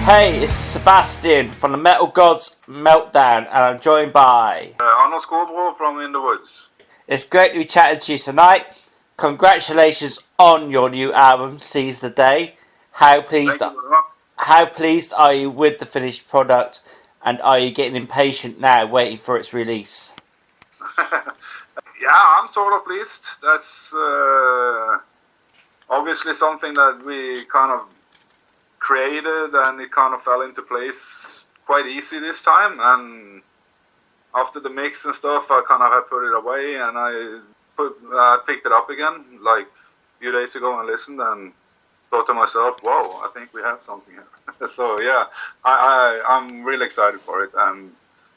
Hey, it's Sebastian from the Metal Gods Meltdown, and I'm joined by Arnold Skobro from In the Woods. It's great to be chatting to you tonight. Congratulations on your new album, Seize the Day. How pleased, Thank you very much. how pleased are you with the finished product, and are you getting impatient now, waiting for its release? Yeah, I'm sort of pleased. That's obviously something that we kind of created, and it kind of fell into place quite easy this time. And after the mix and stuff, I kind of had put it away, and I picked it up again like a few days ago and listened and thought to myself, "Whoa, I think we have something here." So yeah, I'm really excited for it and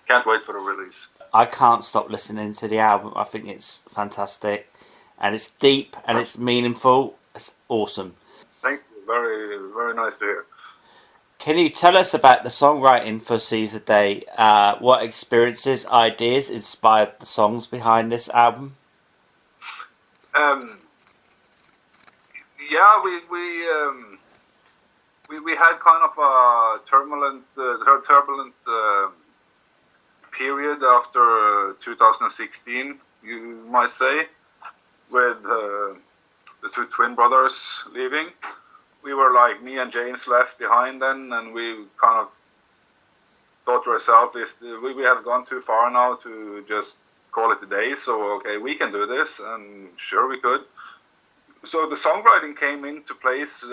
can't wait for the release. I can't stop listening to the album. I think it's fantastic, and it's deep and it's meaningful. It's awesome. Thank you. Very, very nice to hear. Can you tell us about the songwriting for Seize the Day? What experiences, ideas inspired the songs behind this album? Yeah, we had kind of a turbulent period after 2016, you might say, with the two twin brothers leaving. We were like, me and James left behind then, and we kind of thought to ourselves, we have gone too far now to just call it a day, so okay, we can do this, and sure we could. So the songwriting came into place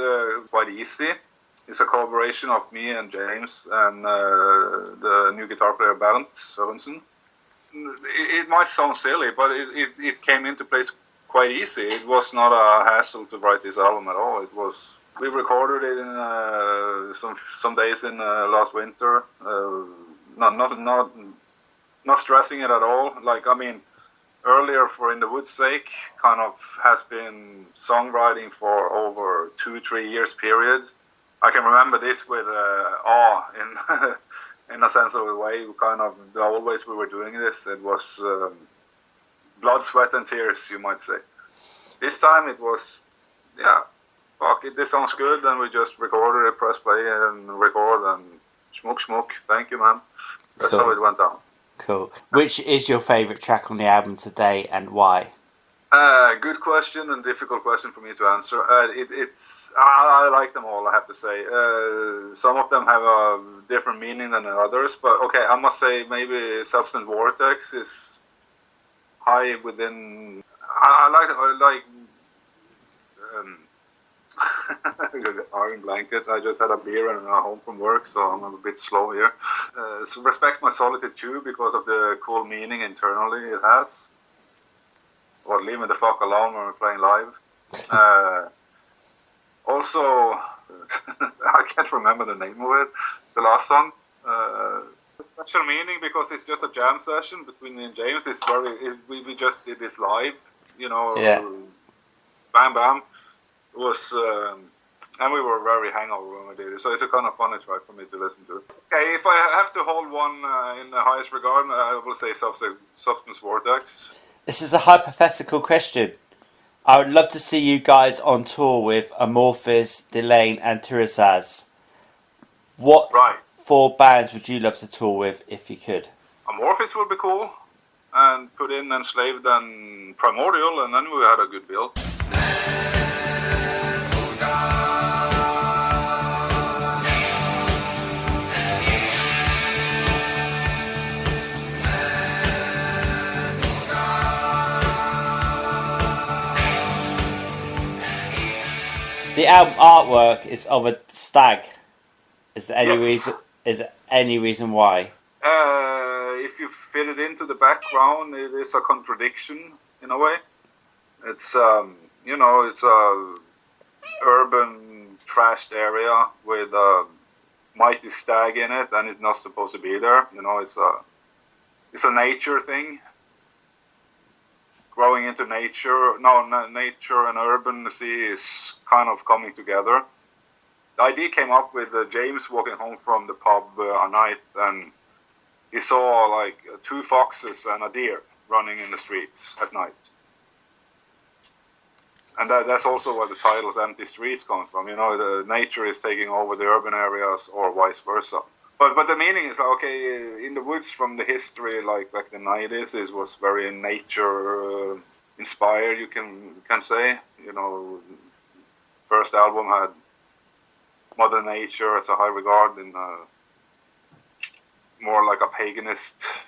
quite easy. It's a collaboration of me and James and the new guitar player Bernd Sørensen. It might sound silly, but it came into place quite easy. It was not a hassle to write this album at all. We recorded it in some days in last winter. Not stressing it at all. Like, I mean, earlier for In the Woods' sake, kind of has been songwriting for over 2-3 years period. I can remember this with awe in a sense of a way. Kind of the old ways we were doing this, it was blood, sweat, and tears, you might say. This time it was, yeah, fuck it, this sounds good, and we just recorded it, press play, and record, and schmuck, thank you, man. That's Cool. how it went down. Cool. Which is your favourite track on the album today, and why? Good question and difficult question for me to answer. I like them all, I have to say. Some of them have a different meaning than others, but okay, I must say maybe Substance Vortex is high within. I like Iron Blanket. I just had a beer and I'm home from work, so I'm a bit slow here. So Respect My Solitude too, because of the cool meaning internally it has. Or Leave Me the Fuck Alone when we're playing live. Also, I can't remember the name of it, the last song. Special meaning because it's just a jam session between me and James. We just did this live, Yeah. Bam bam. It was, and we were very hangover when we did it, so it's a kind of funny track for me to listen to. Okay, if I have to hold one in the highest regard, I will say Substance Vortex. This is a hypothetical question. I would love to see you guys on tour with Amorphis, Delane, and Turisaz. What Right. 4 bands would you love to tour with if you could? Amorphis would be cool, and put in Enslaved and Primordial, and then we had a good bill. The album artwork is of a stag. Is there any Yes. reason? Is there any reason why? If you fit it into the background, it is a contradiction in a way. It's it's a urban trashed area with a mighty stag in it, and it's not supposed to be there. It's a nature thing. Growing into nature, nature and urban sea is kind of coming together. The idea came up with James walking home from the pub a night, and he saw like 2 foxes and a deer running in the streets at night. And that's also where the titles "Empty Streets" comes from. You know, the nature is taking over the urban areas, or vice versa. But the meaning is like, okay, in the woods from the history, like back in the 90s, it was very nature inspired. You can say, you know, first album had Mother Nature as a high regard, and more like a paganist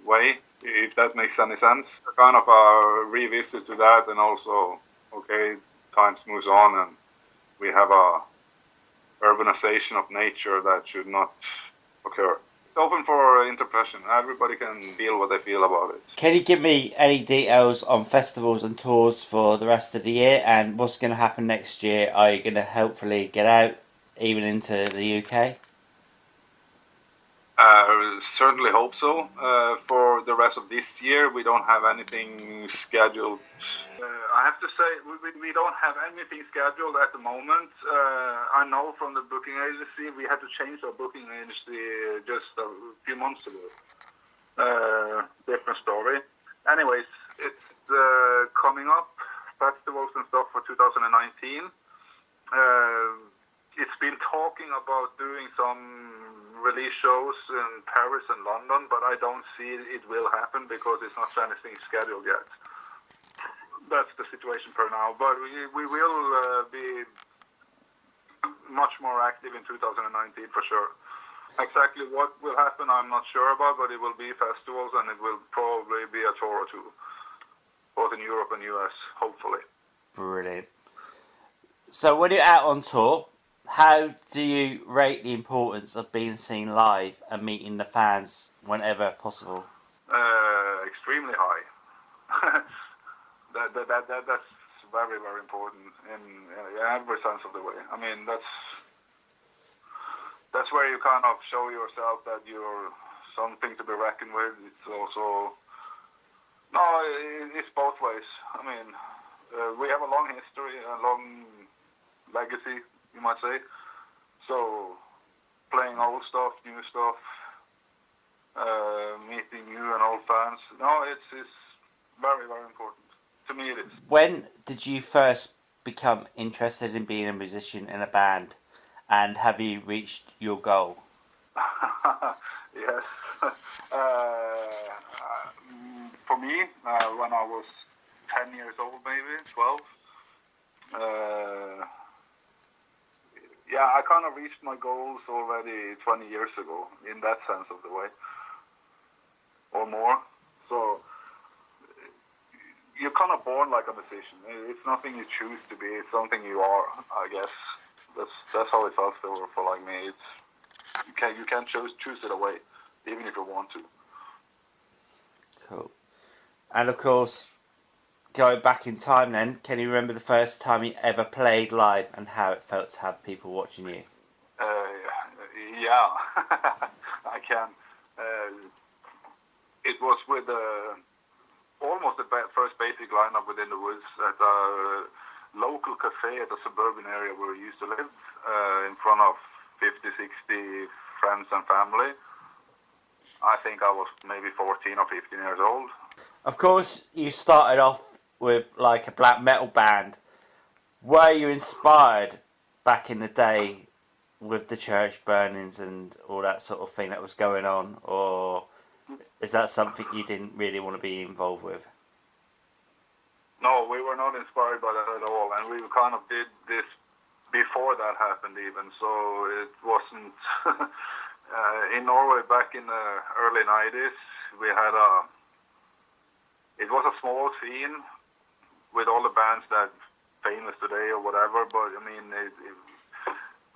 way, if that makes any sense. Kind of a revisit to that, and also, okay, times moves on, and we have a urbanization of nature that should not occur. It's open for interpretation. Everybody can feel what they feel about it. Can you give me any details on festivals and tours for the rest of the year, and what's going to happen next year? Are you going to hopefully get out even into the UK? Certainly hope so. For the rest of this year, we don't have anything scheduled. I have to say, we don't have anything scheduled at the moment. I know from the booking agency, we had to change our booking agency just a few months ago. Different story. Anyways, it's coming up, festivals and stuff for 2019. It's been talking about doing some release shows in Paris and London, but I don't see it will happen because it's not anything scheduled yet. That's the situation per now. But we will be much more active in 2019 for sure. Exactly what will happen, I'm not sure about, but it will be festivals, and it will probably be a tour or two, both in Europe and US, hopefully. Brilliant. So when you're out on tour, how do you rate the importance of being seen live and meeting the fans whenever possible? Extremely high. That's very, very important in every sense of the way. I mean, that's where you kind of show yourself that you're something to be reckoned with. It's also it's both ways. I mean, we have a long history, a long legacy, you might say. So, playing old stuff, new stuff, meeting new and old fans. No, it's very, very important. To me, it is. When did you first become interested in being a musician in a band, and have you reached your goal? Yes. For me, when I was 10 years old, maybe 12. I kind of reached my goals already 20 years ago, in that sense of the way, or more. So you're kind of born like a musician. It's nothing you choose to be. It's something you are, I guess. That's how it felt for like me. You can't choose it away, even if you want to. Cool. And of course, going back in time then, can you remember the first time you ever played live and how it felt to have people watching you? Yeah, I can. It was with almost the first basic lineup within the woods at a local cafe at a suburban area where we used to live, in front of 50, 60 friends and family. I think I was maybe 14 or 15 years old. Of course, you started off with like a black metal band. Were you inspired back in the day with the church burnings and all that sort of thing that was going on, or is that something you didn't really want to be involved with? No, we were not inspired by that at all, and we kind of did this before that happened even, so it wasn't... in Norway back in the early 90s, we had it was a small scene with all the bands that famous today or whatever, but I mean,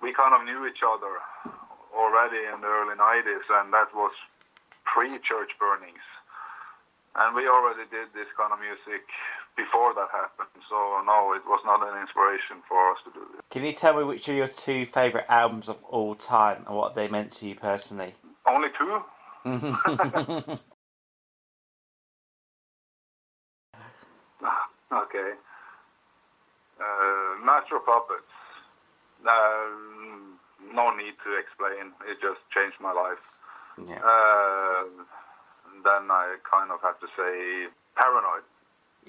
we kind of knew each other already in the early 90s, and that was pre-church burnings. And we already did this kind of music before that happened, so no, it was not an inspiration for us to do this. Can you tell me which are your two favourite albums of all time and what they meant to you personally? Only two? Okay. Master of Puppets. No need to explain. It just changed my life. Yeah. Then I kind of have to say Paranoid.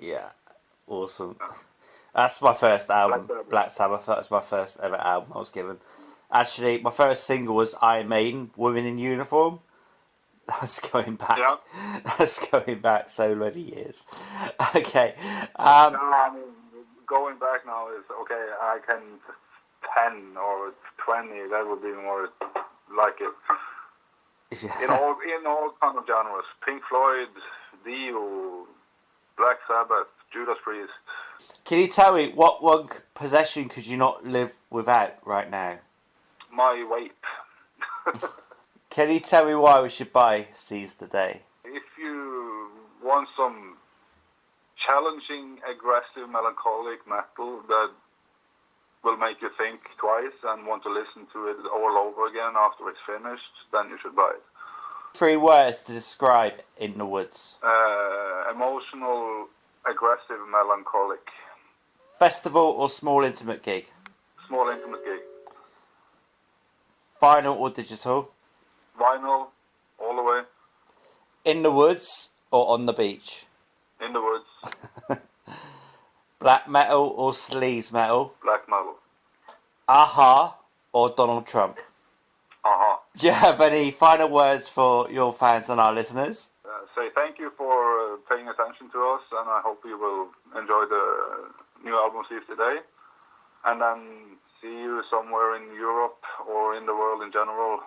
Yeah. Awesome. That's my first album. Black Sabbath. Black Sabbath. That was my first ever album I was given. Actually, my first single was Iron Maiden, Women in Uniform. That's going back. Yeah. That's going back so many years. Okay. No, I mean, going back now is okay. I can 10 or 20. That would be more like it. Yeah. In all kind of genres. Pink Floyd, Dio, Black Sabbath, Judas Priest. Can you tell me what one possession could you not live without right now? My weight. Can you tell me why we should buy Seize the Day? If you want some challenging, aggressive, melancholic metal that will make you think twice and want to listen to it all over again after it's finished, then you should buy it. 3 words to describe In the Woods. Emotional, aggressive, melancholic. Festival or small intimate gig? Small intimate gig. Vinyl or digital? Vinyl, all the way. In the Woods or on the beach? In the woods. Black metal or sleaze metal? Black metal. Aha or Donald Trump? Uh-huh. Do you have any final words for your fans and our listeners? Say thank you for paying attention to us, and I hope you will enjoy the new album Seize the Day. And then see you somewhere in Europe or in the world in general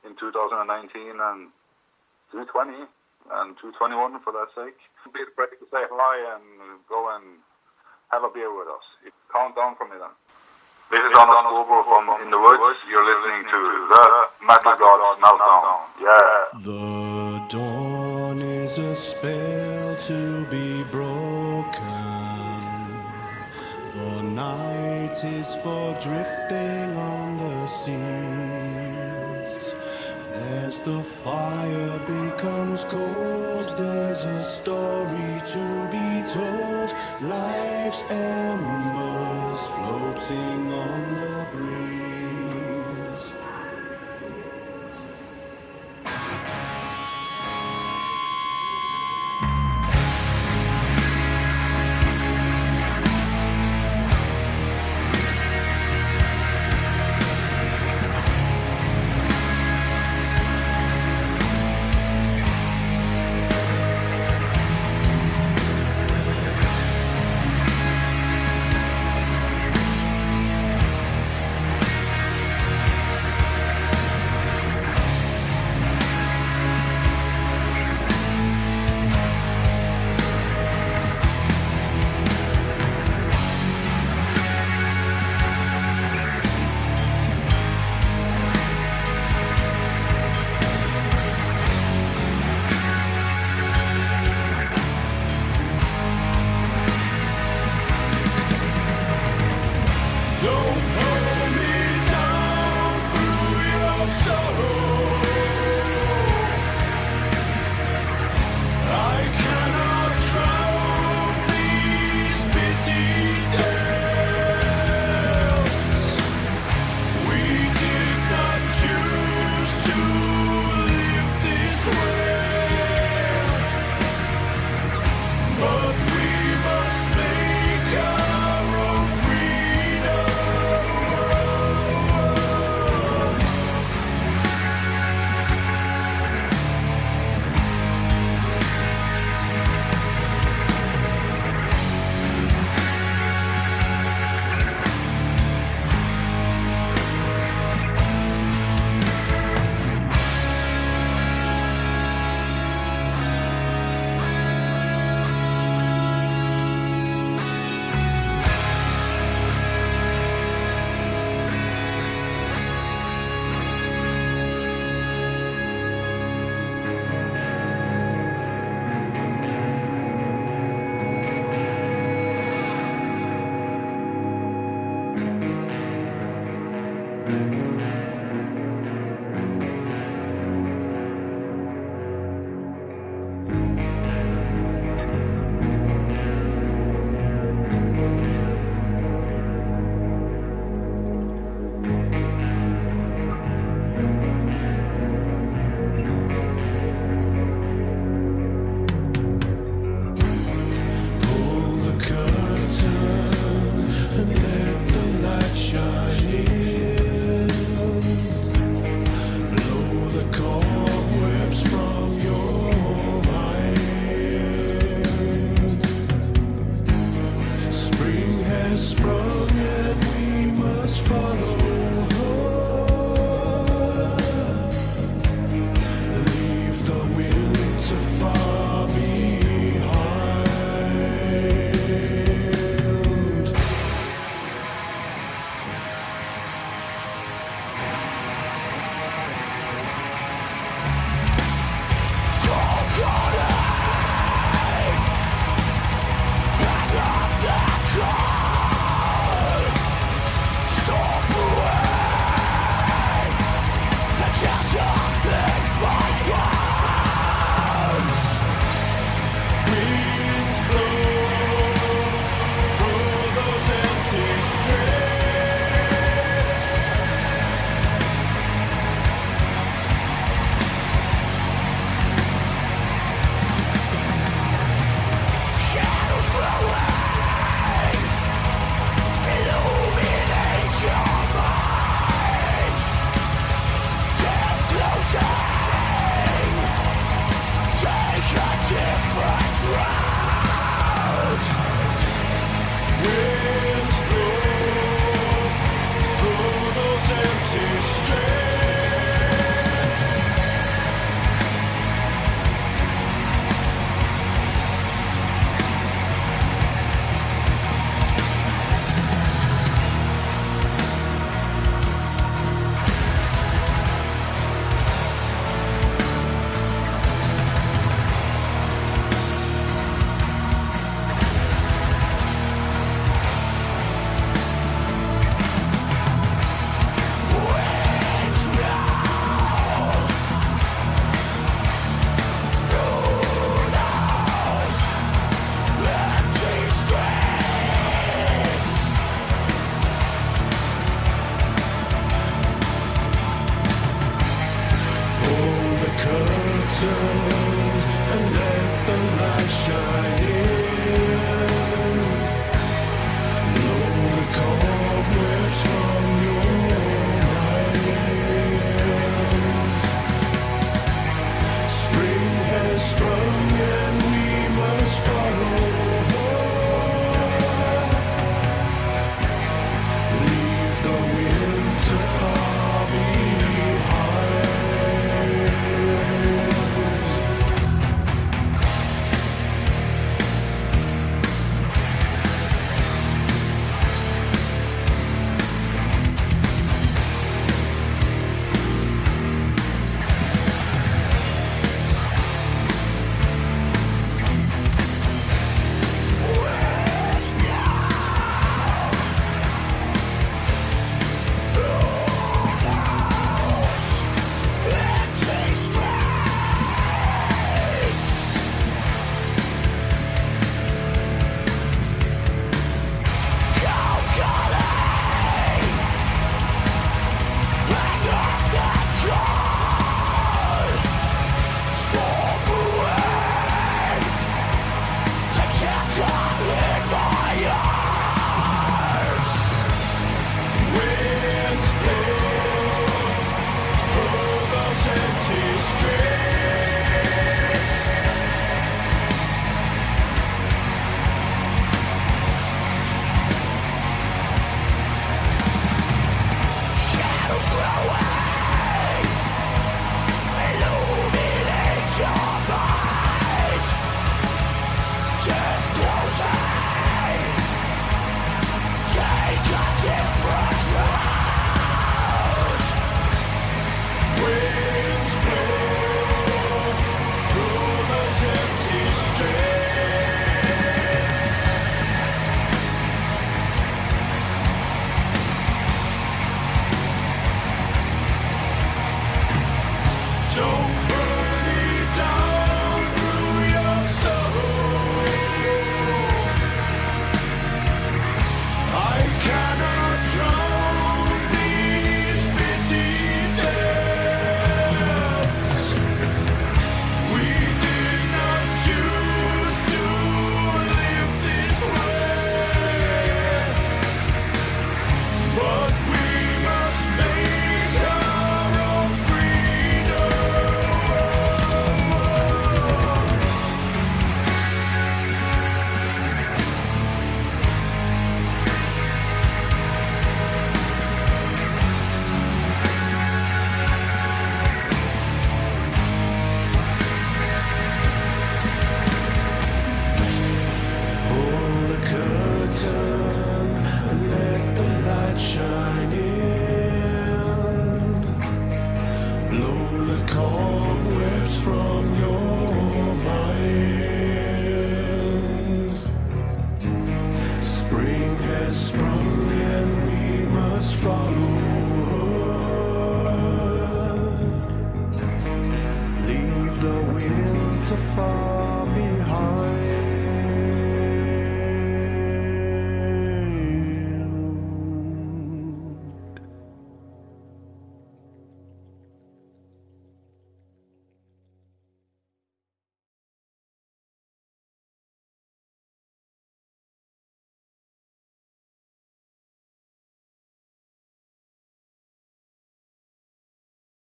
in 2019 and 2020 and 2021 for that sake. Be afraid to say hi and go and have a beer with us. Count down from me then. This is Anders Skobo from In the Woods. You're listening to the Metal Gods Meltdown. Yeah. The dawn is a spell to be broken. The night is for drifting on the seas. As the fire becomes cold, there's a story to be told. Life's